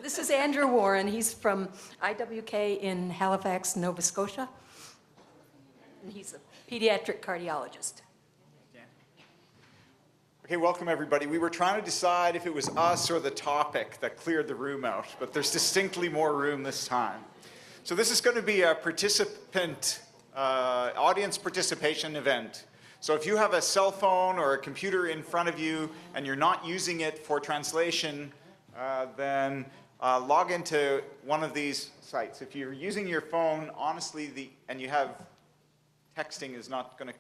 This is Andrew Warren. He's from IWK in Halifax, Nova Scotia. And he's a pediatric cardiologist. Okay, welcome everybody. We were trying to decide if it was us or the topic that cleared the room out, but there's distinctly more room this time. So this is going to be a participant, audience participation event. So if you have a cell phone or a computer in front of you and you're not using it for translation, then log into one of these sites. If you're using your phone, honestly, and you have texting is not going to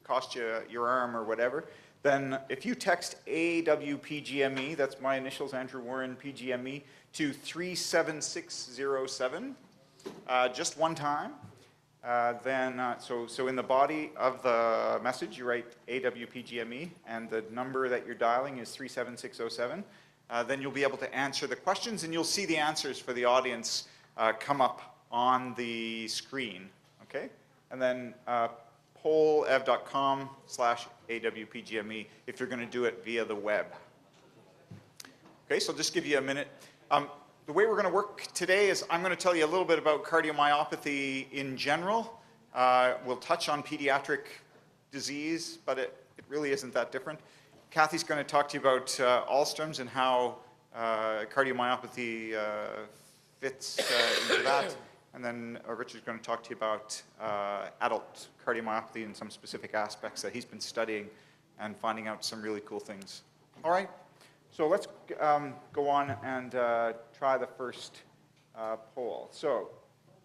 cost you your arm or whatever, then if you text AWPGME, that's my initials, Andrew Warren, PGME, to 37607, just one time, so in the body of the message, you write AWPGME, and the number that you're dialing is 37607. Then you'll be able to answer the questions, and you'll see the answers for the audience come up on the screen, okay? And then pollev.com/AWPGME if you're going to do it via the web. Okay, so I'll just give you a minute. The way we're going to work today is I'm going to tell you a little bit about cardiomyopathy in general. We'll touch on pediatric disease, but it really isn't that different. Kathy's going to talk to you about Alström's and how cardiomyopathy fits into that. And then Richard's going to talk to you about adult cardiomyopathy and some specific aspects that he's been studying and finding out some really cool things. All right, so let's go on and try the first poll. So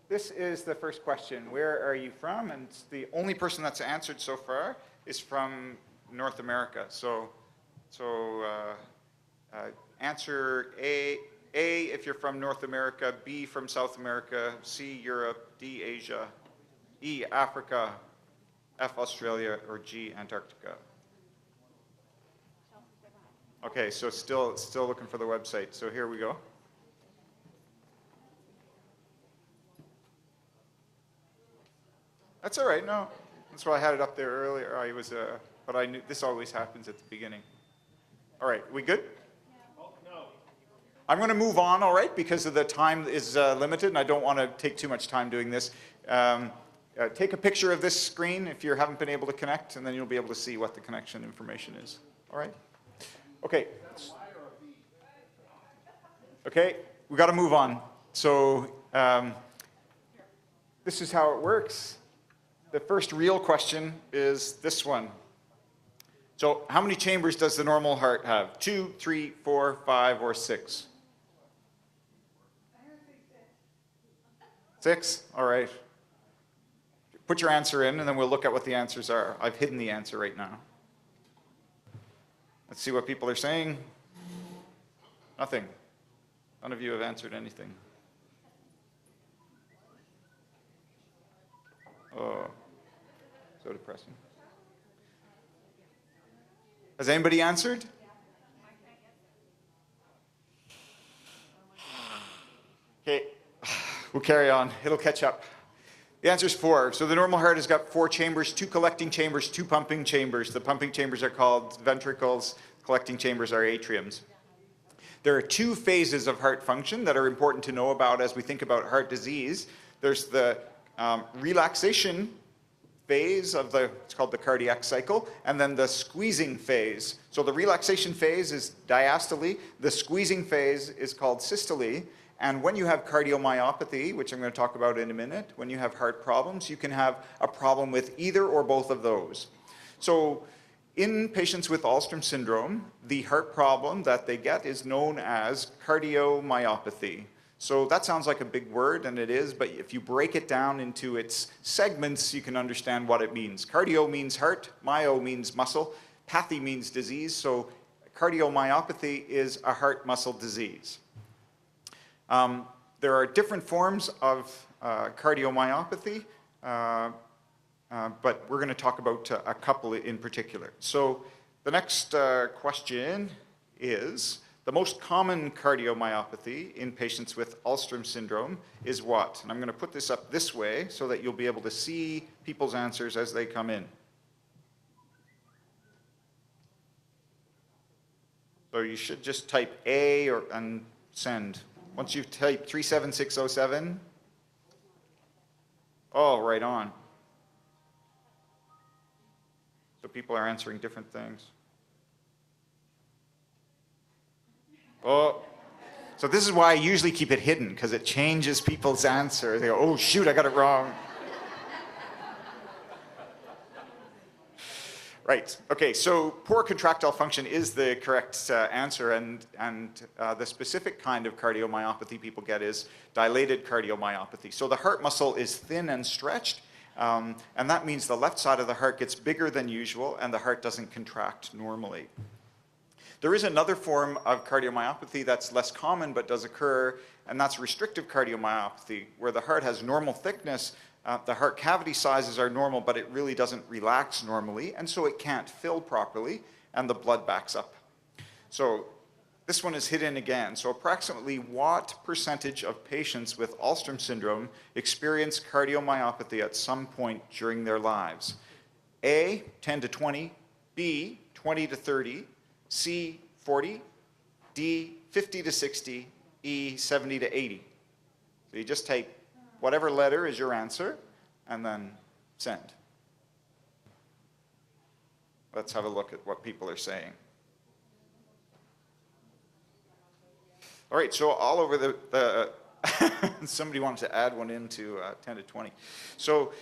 this is the first question. Where are you from? And the only person that's answered so far is from North America. So answer A if you're from North America, B from South America, C Europe, D Asia, E Africa, F Australia, or G Antarctica. Okay, so still looking for the website. So here we go. That's all right. No, that's why I had it up there earlier. But I knew this always happens at the beginning. All right, we good? I'm going to move on, all right, because of the time is limited, and I don't want to take too much time doing this. Take a picture of this screen if you haven't been able to connect, and then you'll be able to see what the connection information is. All right? Okay. Okay, we got to move on. So this is how it works. The first real question is this one. So how many chambers does the normal heart have? 2, 3, 4, 5, or 6? 6? All right. Put your answer in, and then we'll look at what the answers are. I've hidden the answer right now. Let's see what people are saying. Nothing. None of you have answered anything. Oh, so depressing. Has anybody answered? Okay. We'll carry on. It'll catch up. The answer is 4. So the normal heart has got 4 chambers, 2 collecting chambers, 2 pumping chambers. The pumping chambers are called ventricles. Collecting chambers are atriums. There are 2 phases of heart function that are important to know about as we think about heart disease. There's the relaxation phase of it's called the cardiac cycle, and then the squeezing phase. So the relaxation phase is diastole. The squeezing phase is called systole. And when you have cardiomyopathy, which I'm going to talk about in a minute, when you have heart problems, you can have a problem with either or both of those. So in patients with Alstrom syndrome, the heart problem that they get is known as cardiomyopathy. So that sounds like a big word, and it is, but if you break it down into its segments, you can understand what it means. Cardio means heart, myo means muscle, pathy means disease, so cardiomyopathy is a heart muscle disease. There are different forms of cardiomyopathy, but we're going to talk about a couple in particular. So the next question is, the most common cardiomyopathy in patients with Alstrom syndrome is what? And I'm going to put this up this way so that you'll be able to see people's answers as they come in. So you should just type A and send. Once you've typed 37607, oh, right on. So people are answering different things. Oh, so this is why I usually keep it hidden, because it changes people's answer. They go, oh, shoot, I got it wrong. Right, okay, so poor contractile function is the correct answer, and the specific kind of cardiomyopathy people get is dilated cardiomyopathy. So the heart muscle is thin and stretched, and that means the left side of the heart gets bigger than usual, and the heart doesn't contract normally. There is another form of cardiomyopathy that's less common but does occur, and that's restrictive cardiomyopathy, where the heart has normal thickness, the heart cavity sizes are normal, but it really doesn't relax normally, and so it can't fill properly, and the blood backs up. So this one is hidden again. So approximately what percentage of patients with Alstrom syndrome experience cardiomyopathy at some point during their lives? A, 10 to 20, B, 20 to 30, C, 40, D, 50 to 60, E, 70 to 80. So you just type whatever letter is your answer, and then send. Let's have a look at what people are saying. All right, so all over the somebody wanted to add one into 10 to 20. So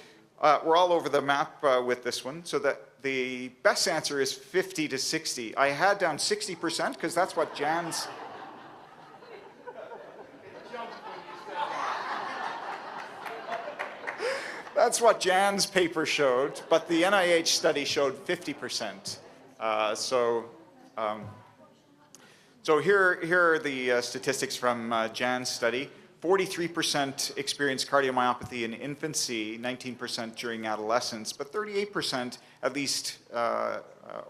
we're all over the map with this one, so that the best answer is 50 to 60. I had down 60% because that's what Jan's... That's what Jan's paper showed, but the NIH study showed 50%. So here are the statistics from Jan's study. 43% experienced cardiomyopathy in infancy, 19% during adolescence, but 38%, at least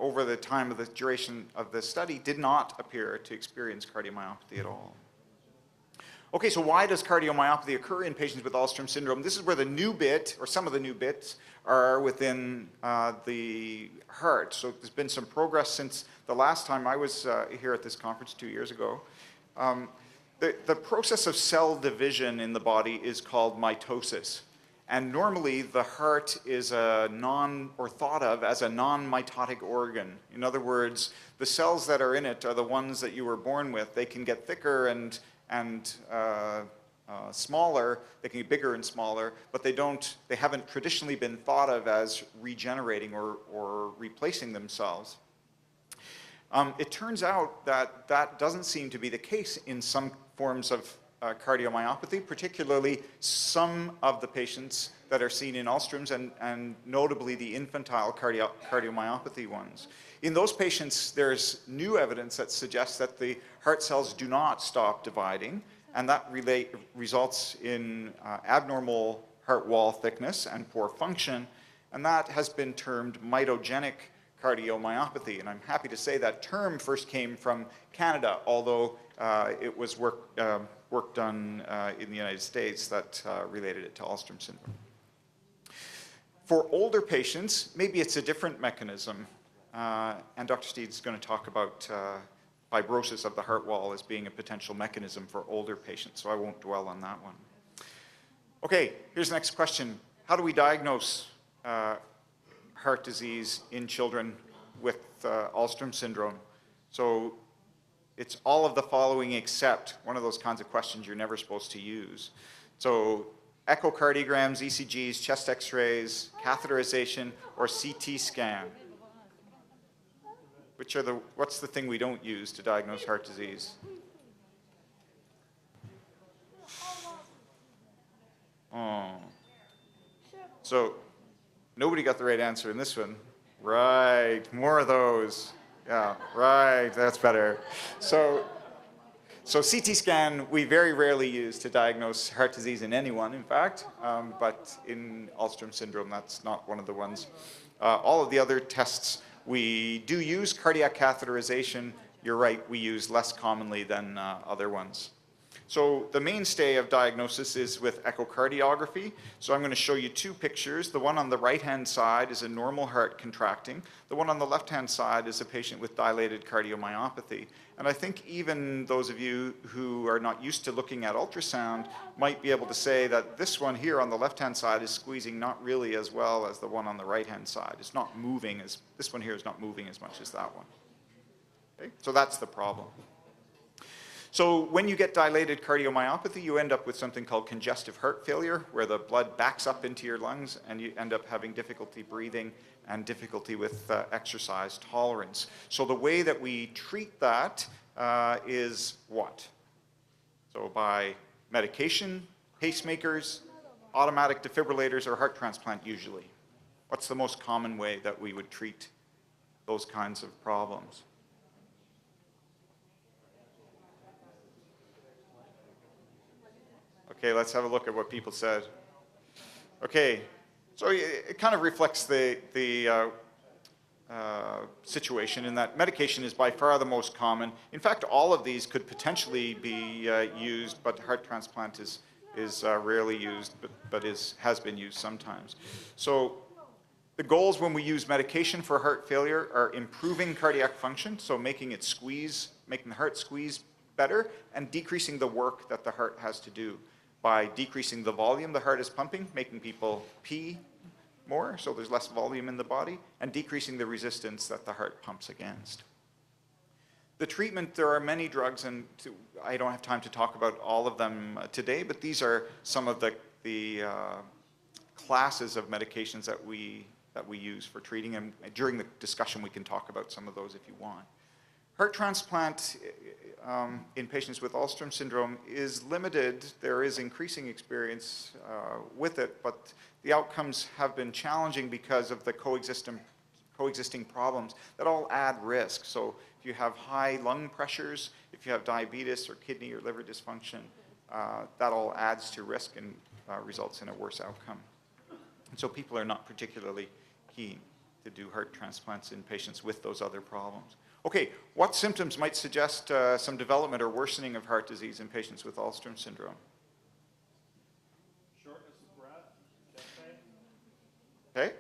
over the time of the duration of the study, did not appear to experience cardiomyopathy at all. Okay, so why does cardiomyopathy occur in patients with Alstrom syndrome? This is where the new bit, or some of the new bits, are within the heart. So there's been some progress since the last time I was here at this conference 2 years ago. The process of cell division in the body is called mitosis. And normally the heart is thought of as a non-mitotic organ. In other words, the cells that are in it are the ones that you were born with. They can get thicker and smaller, they can be bigger and smaller, but they haven't traditionally been thought of as regenerating or replacing themselves. It turns out that that doesn't seem to be the case in some forms of cardiomyopathy, particularly some of the patients that are seen in Alstrom's and notably the infantile cardiomyopathy ones. In those patients, there's new evidence that suggests that the heart cells do not stop dividing, and that results in abnormal heart wall thickness and poor function, and that has been termed mitogenic cardiomyopathy. And I'm happy to say that term first came from Canada, although it was work done in the United States that related it to Alstrom syndrome. For older patients, maybe it's a different mechanism. And Dr. Steed's going to talk about fibrosis of the heart wall as being a potential mechanism for older patients, so I won't dwell on that one. Okay, here's the next question. How do we diagnose heart disease in children with Alstrom syndrome? So it's all of the following except one of those kinds of questions you're never supposed to use. So echocardiograms, ECGs, chest x-rays, catheterization, or CT scan. What's the thing we don't use to diagnose heart disease? Oh. So nobody got the right answer in this one. Right, more of those. Yeah, right, that's better. So CT scan we very rarely use to diagnose heart disease in anyone, in fact, but in Alstrom syndrome, that's not one of the ones. All of the other tests we do use. Cardiac catheterization, you're right, we use less commonly than other ones. So the mainstay of diagnosis is with echocardiography. So I'm going to show you two pictures. The one on the right-hand side is a normal heart contracting. The one on the left-hand side is a patient with dilated cardiomyopathy. And I think even those of you who are not used to looking at ultrasound might be able to say that this one here on the left-hand side is squeezing not really as well as the one on the right-hand side. It's not moving as, this one here is not moving as much as that one. Okay? So that's the problem. So when you get dilated cardiomyopathy, you end up with something called congestive heart failure, where the blood backs up into your lungs and you end up having difficulty breathing and difficulty with exercise tolerance. So the way that we treat that is what? So by medication, pacemakers, automatic defibrillators, or heart transplant usually. What's the most common way that we would treat those kinds of problems? Okay, let's have a look at what people said. Okay, so it kind of reflects the situation in that medication is by far the most common. In fact, all of these could potentially be used, but heart transplant is rarely used, but has been used sometimes. So the goals when we use medication for heart failure are improving cardiac function, so making it squeeze, making the heart squeeze better, and decreasing the work that the heart has to do. By decreasing the volume the heart is pumping, making people pee more, so there's less volume in the body, and decreasing the resistance that the heart pumps against. The treatment, there are many drugs, and I don't have time to talk about all of them today, but these are some of the classes of medications that we use for treating, and during the discussion we can talk about some of those if you want. Heart transplant in patients with Alstrom syndrome is limited. There is increasing experience with it, but the outcomes have been challenging because of the coexisting problems that all add risk. So if you have high lung pressures, if you have diabetes or kidney or liver dysfunction, that all adds to risk and results in a worse outcome. And so people are not particularly keen to do heart transplants in patients with those other problems. Okay, what symptoms might suggest some development or worsening of heart disease in patients with Alstrom syndrome? Shortness of breath, chest pain. Okay.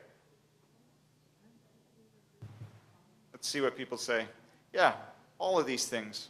Let's see what people say. Yeah, all of these things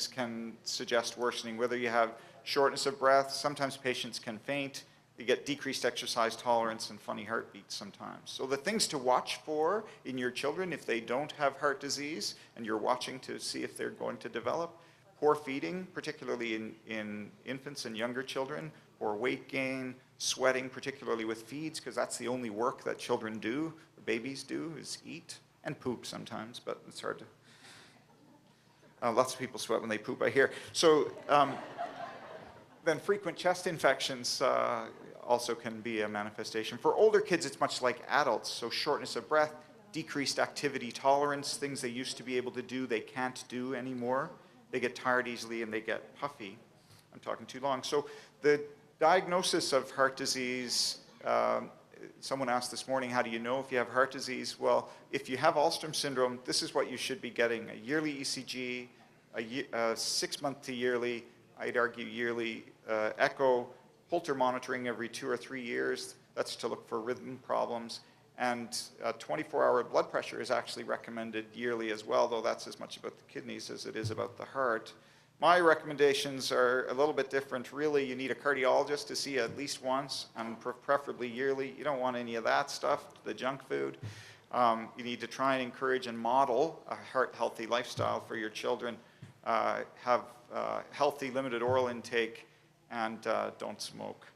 can suggest worsening, whether you have shortness of breath, sometimes patients can faint, you get decreased exercise tolerance and funny heartbeats sometimes. So the things to watch for in your children if they don't have heart disease and you're watching to see if they're going to develop: poor feeding, particularly in infants and younger children, or weight gain, sweating, particularly with feeds, because that's the only work that children do, or babies do, is eat and poop sometimes, but it's hard to... lots of people sweat when they poop, I hear. So then frequent chest infections also can be a manifestation. For older kids, it's much like adults. So shortness of breath, decreased activity tolerance, things they used to be able to do, they can't do anymore. They get tired easily and they get puffy. I'm talking too long. So the diagnosis of heart disease, someone asked this morning, how do you know if you have heart disease? Well, if you have Alstrom syndrome, this is what you should be getting: a yearly ECG, a 6-month to yearly, I'd argue yearly echo, Holter monitoring every 2 or 3 years. That's to look for rhythm problems. And 24-hour blood pressure is actually recommended yearly as well, though that's as much about the kidneys as it is about the heart. My recommendations are a little bit different. Really, you need a cardiologist to see at least once, and preferably yearly. You don't want any of that stuff, the junk food. You need to try and encourage and model a heart-healthy lifestyle for your children. Have healthy, limited oral intake, and don't smoke.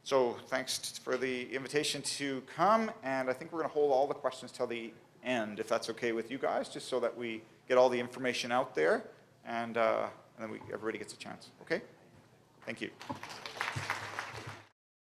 So thanks for the invitation to come, and I think we're going to hold all the questions till the end, if that's okay with you guys, just so that we get all the information out there, and then everybody gets a chance. Okay? Thank you.